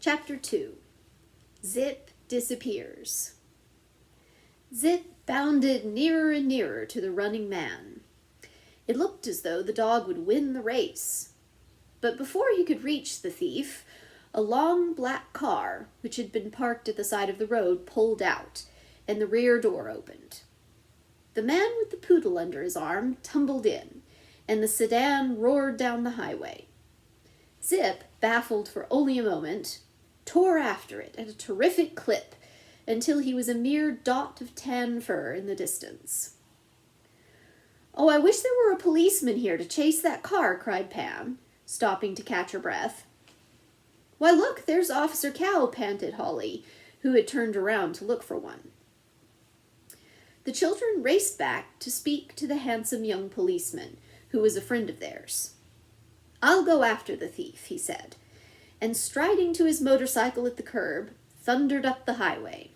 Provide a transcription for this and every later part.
Chapter 2. Zip disappears. Zip bounded nearer and nearer to the running man. It looked as though the dog would win the race. But before he could reach the thief, a long black car, which had been parked at the side of the road, pulled out, and the rear door opened. The man with the poodle under his arm tumbled in, and the sedan roared down the highway. Zip, baffled for only a moment, tore after it at a terrific clip until he was a mere dot of tan fur in the distance. "Oh, I wish there were a policeman here to chase that car," cried Pam, stopping to catch her breath. "Why, look, there's Officer Cal," panted Holly, who had turned around to look for one. The children raced back to speak to the handsome young policeman, who was a friend of theirs. "I'll go after the thief," he said, and striding to his motorcycle at the curb, thundered up the highway.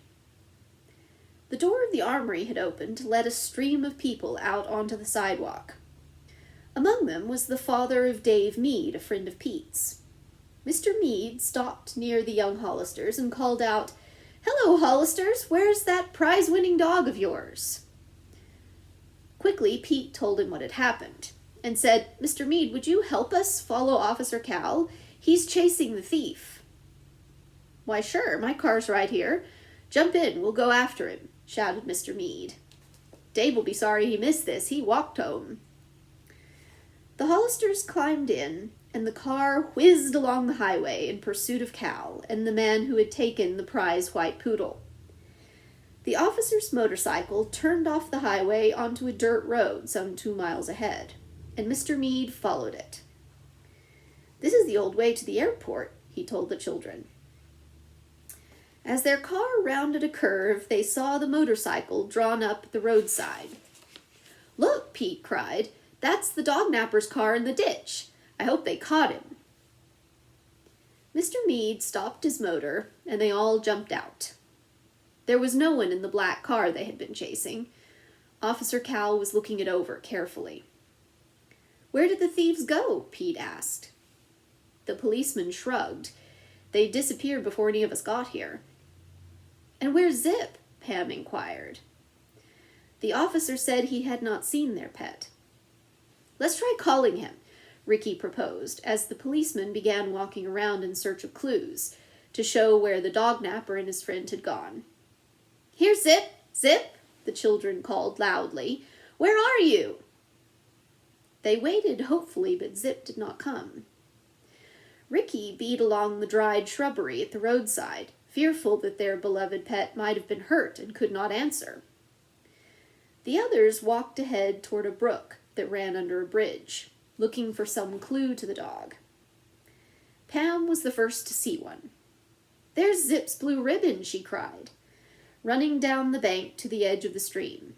The door of the armory had opened to let a stream of people out onto the sidewalk. Among them was the father of Dave Mead, a friend of Pete's. Mr. Mead stopped near the young Hollisters and called out, "Hello, Hollisters, where's that prize-winning dog of yours?" Quickly, Pete told him what had happened, and said, "Mr. Mead, would you help us follow Officer Cal? He's chasing the thief." "Why, sure, my car's right here. Jump in, we'll go after him," shouted Mr. Mead. "Dave will be sorry he missed this. He walked home." The Hollisters climbed in, and the car whizzed along the highway in pursuit of Cal and the man who had taken the prize white poodle. The officer's motorcycle turned off the highway onto a dirt road some 2 miles ahead, and Mr. Mead followed it. "This is the old way to the airport," he told the children. As their car rounded a curve, they saw the motorcycle drawn up at the roadside. "Look," Pete cried, "that's the dognapper's car in the ditch. I hope they caught him." Mr. Mead stopped his motor, and they all jumped out. There was no one in the black car they had been chasing. Officer Cal was looking it over carefully. "Where did the thieves go?" Pete asked. The policeman shrugged. "They disappeared before any of us got here." "And where's Zip?" Pam inquired. The officer said he had not seen their pet. "Let's try calling him," Ricky proposed, as the policeman began walking around in search of clues, to show where the dognapper and his friend had gone. "Here, Zip! Zip!" the children called loudly. "Where are you?" They waited hopefully, but Zip did not come. Ricky beat along the dried shrubbery at the roadside, fearful that their beloved pet might have been hurt and could not answer. The others walked ahead toward a brook that ran under a bridge, looking for some clue to the dog. Pam was the first to see one. "There's Zip's blue ribbon," she cried, running down the bank to the edge of the stream.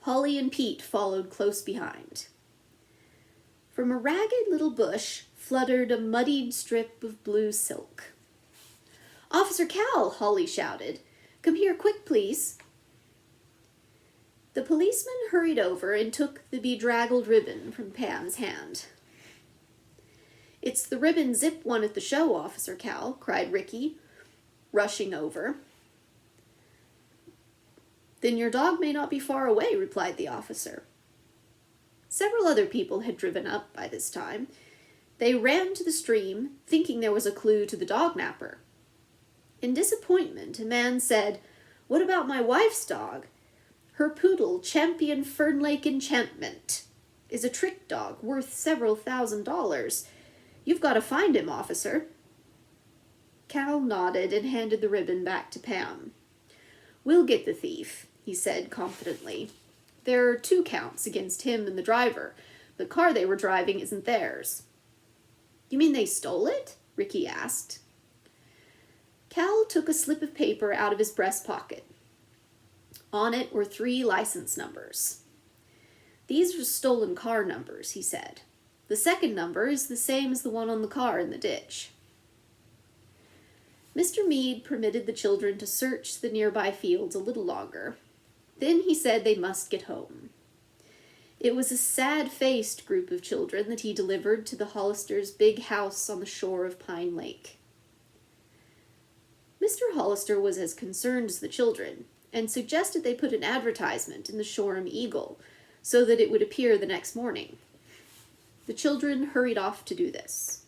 Holly and Pete followed close behind. From a ragged little bush fluttered a muddied strip of blue silk. "Officer Cal!" Holly shouted. "Come here quick, please." The policeman hurried over and took the bedraggled ribbon from Pam's hand. "It's the ribbon Zip won at the show, Officer Cal," cried Ricky, rushing over. "Then your dog may not be far away," replied the officer. Several other people had driven up by this time. They ran to the stream, thinking there was a clue to the dognapper. In disappointment, a man said, "What about my wife's dog? Her poodle, Champion Fern Lake Enchantment, is a trick dog worth several $1,000s. You've got to find him, officer." Cal nodded and handed the ribbon back to Pam. "We'll get the thief," he said confidently. "There are 2 counts against him and the driver. The car they were driving isn't theirs." "You mean they stole it?" Ricky asked. Cal took a slip of paper out of his breast pocket. On it were 3 license numbers. "These are stolen car numbers," he said. "The second number is the same as the one on the car in the ditch." Mr. Mead permitted the children to search the nearby fields a little longer. Then he said they must get home. It was a sad-faced group of children that he delivered to the Hollisters' big house on the shore of Pine Lake. Mr. Hollister was as concerned as the children, and suggested they put an advertisement in the Shoreham Eagle, so that it would appear the next morning. The children hurried off to do this.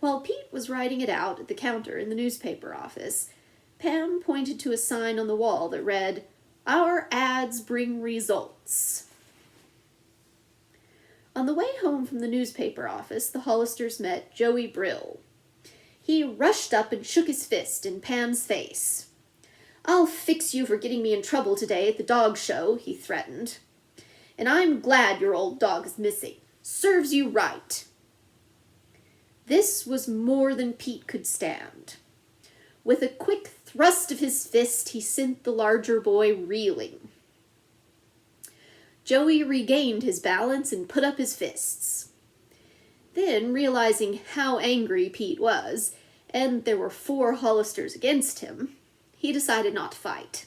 While Pete was writing it out at the counter in the newspaper office, Pam pointed to a sign on the wall that read, "Our ads bring results." On the way home from the newspaper office, the Hollisters met Joey Brill. He rushed up and shook his fist in Pam's face. "I'll fix you for getting me in trouble today at the dog show," he threatened. "And I'm glad your old dog is missing. Serves you right." This was more than Pete could stand. With a quick thrust of his fist, he sent the larger boy reeling. Joey regained his balance and put up his fists. Then, realizing how angry Pete was, and there were 4 Hollisters against him, he decided not to fight.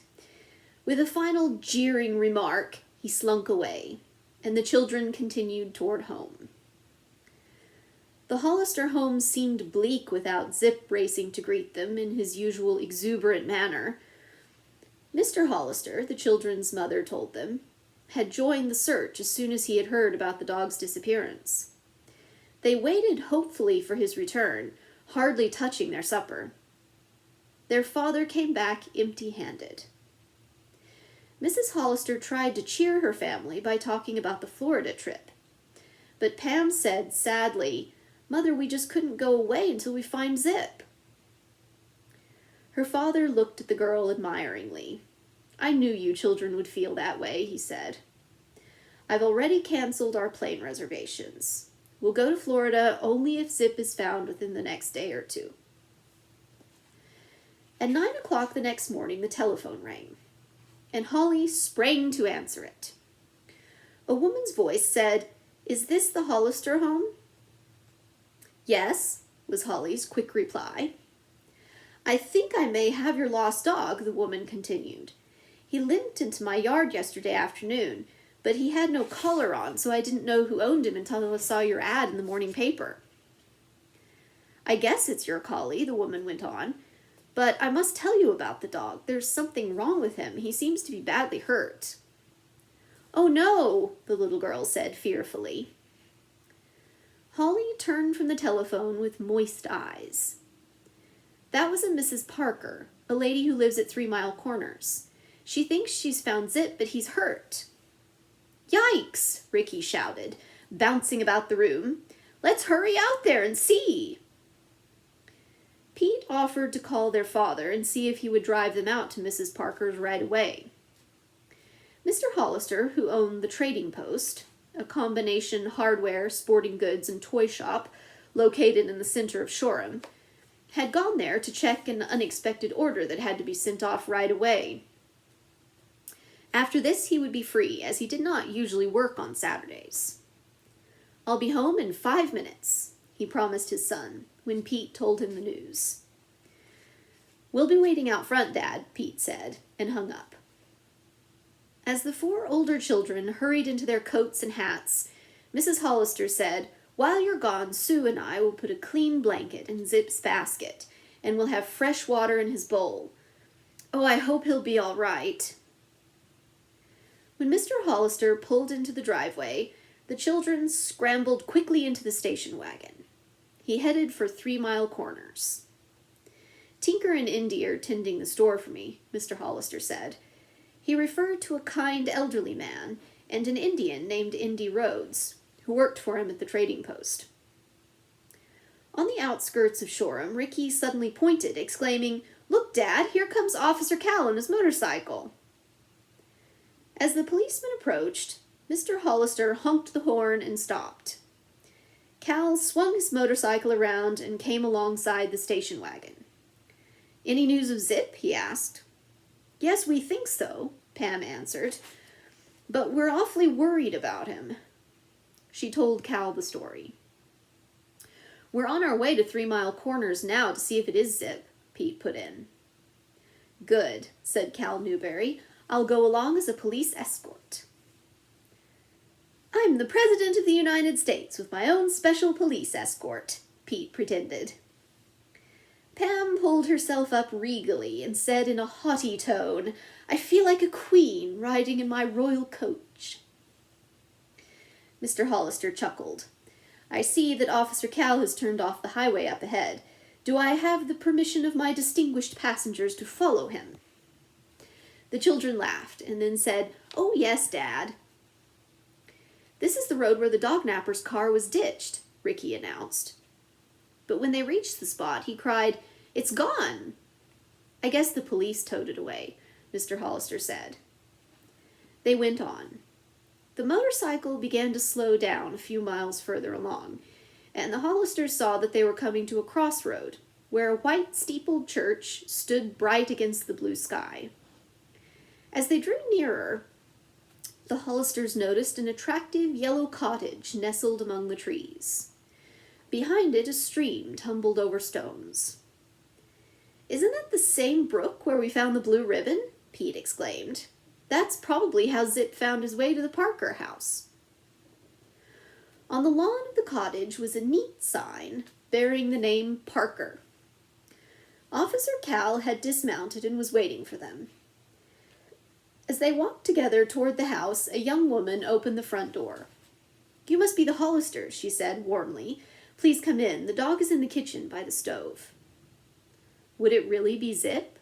With a final jeering remark, he slunk away, and the children continued toward home. The Hollister home seemed bleak without Zip racing to greet them in his usual exuberant manner. Mr. Hollister, the children's mother told them, had joined the search as soon as he had heard about the dog's disappearance. They waited hopefully for his return, hardly touching their supper. Their father came back empty-handed. Mrs. Hollister tried to cheer her family by talking about the Florida trip. But Pam said sadly, "Mother, we just couldn't go away until we find Zip." Her father looked at the girl admiringly. "I knew you children would feel that way," he said. "I've already canceled our plane reservations. We'll go to Florida only if Zip is found within the next day or 2. At 9 o'clock the next morning, the telephone rang, and Holly sprang to answer it. A woman's voice said, "Is this the Hollister home?" "Yes," was Holly's quick reply. "I think I may have your lost dog," the woman continued. "He limped into my yard yesterday afternoon, but he had no collar on, so I didn't know who owned him until I saw your ad in the morning paper." "I guess it's your collie," the woman went on, "but I must tell you about the dog. There's something wrong with him. He seems to be badly hurt." "Oh no," the little girl said fearfully. Holly turned from the telephone with moist eyes. "That was a Mrs. Parker, a lady who lives at 3 Mile Corners. She thinks she's found Zip, but he's hurt." "Yikes!" Ricky shouted, bouncing about the room. "Let's hurry out there and see." Pete offered to call their father and see if he would drive them out to Mrs. Parker's right away. Mr. Hollister, who owned the Trading Post, a combination hardware, sporting goods, and toy shop located in the center of Shoreham, had gone there to check an unexpected order that had to be sent off right away. After this, he would be free, as he did not usually work on Saturdays. "I'll be home in 5 minutes," he promised his son, when Pete told him the news. "We'll be waiting out front, Dad," Pete said, and hung up. As the 4 older children hurried into their coats and hats, Mrs. Hollister said, "While you're gone, Sue and I will put a clean blanket in Zip's basket, and we'll have fresh water in his bowl. Oh, I hope he'll be all right." When Mr. Hollister pulled into the driveway, the children scrambled quickly into the station wagon. He headed for 3 Mile Corners. "Tinker and Indy are tending the store for me," Mr. Hollister said. He referred to a kind elderly man and an Indian named Indy Rhodes, who worked for him at the Trading Post. On the outskirts of Shoreham, Ricky suddenly pointed, exclaiming, "Look, Dad, here comes Officer Cal on his motorcycle." As the policeman approached, Mr. Hollister honked the horn and stopped. Cal swung his motorcycle around and came alongside the station wagon. "Any news of Zip?" he asked. "Yes, we think so," Pam answered, "but we're awfully worried about him." She told Cal the story. "We're on our way to 3 Mile Corners now to see if it is Zip," Pete put in. "Good," said Cal Newberry. "I'll go along as a police escort." "I'm the President of the United States with my own special police escort," Pete pretended. Pam pulled herself up regally and said in a haughty tone, "I feel like a queen riding in my royal coach." Mr. Hollister chuckled. "I see that Officer Cal has turned off the highway up ahead. Do I have the permission of my distinguished passengers to follow him?" The children laughed and then said, "Oh, yes, Dad." "This is the road where the dognapper's car was ditched," Ricky announced. But when they reached the spot, he cried, "It's gone!" "I guess the police towed it away," Mr. Hollister said. They went on. The motorcycle began to slow down a few miles further along, and the Hollisters saw that they were coming to a crossroad, where a white steepled church stood bright against the blue sky. As they drew nearer, the Hollisters noticed an attractive yellow cottage nestled among the trees. Behind it, a stream tumbled over stones. "Isn't that the same brook where we found the blue ribbon?" Pete exclaimed. "That's probably how Zip found his way to the Parker house." On the lawn of the cottage was a neat sign bearing the name Parker. Officer Cal had dismounted and was waiting for them. As they walked together toward the house, a young woman opened the front door. "You must be the Hollisters," she said warmly. "Please come in. The dog is in the kitchen by the stove." Would it really be Zip?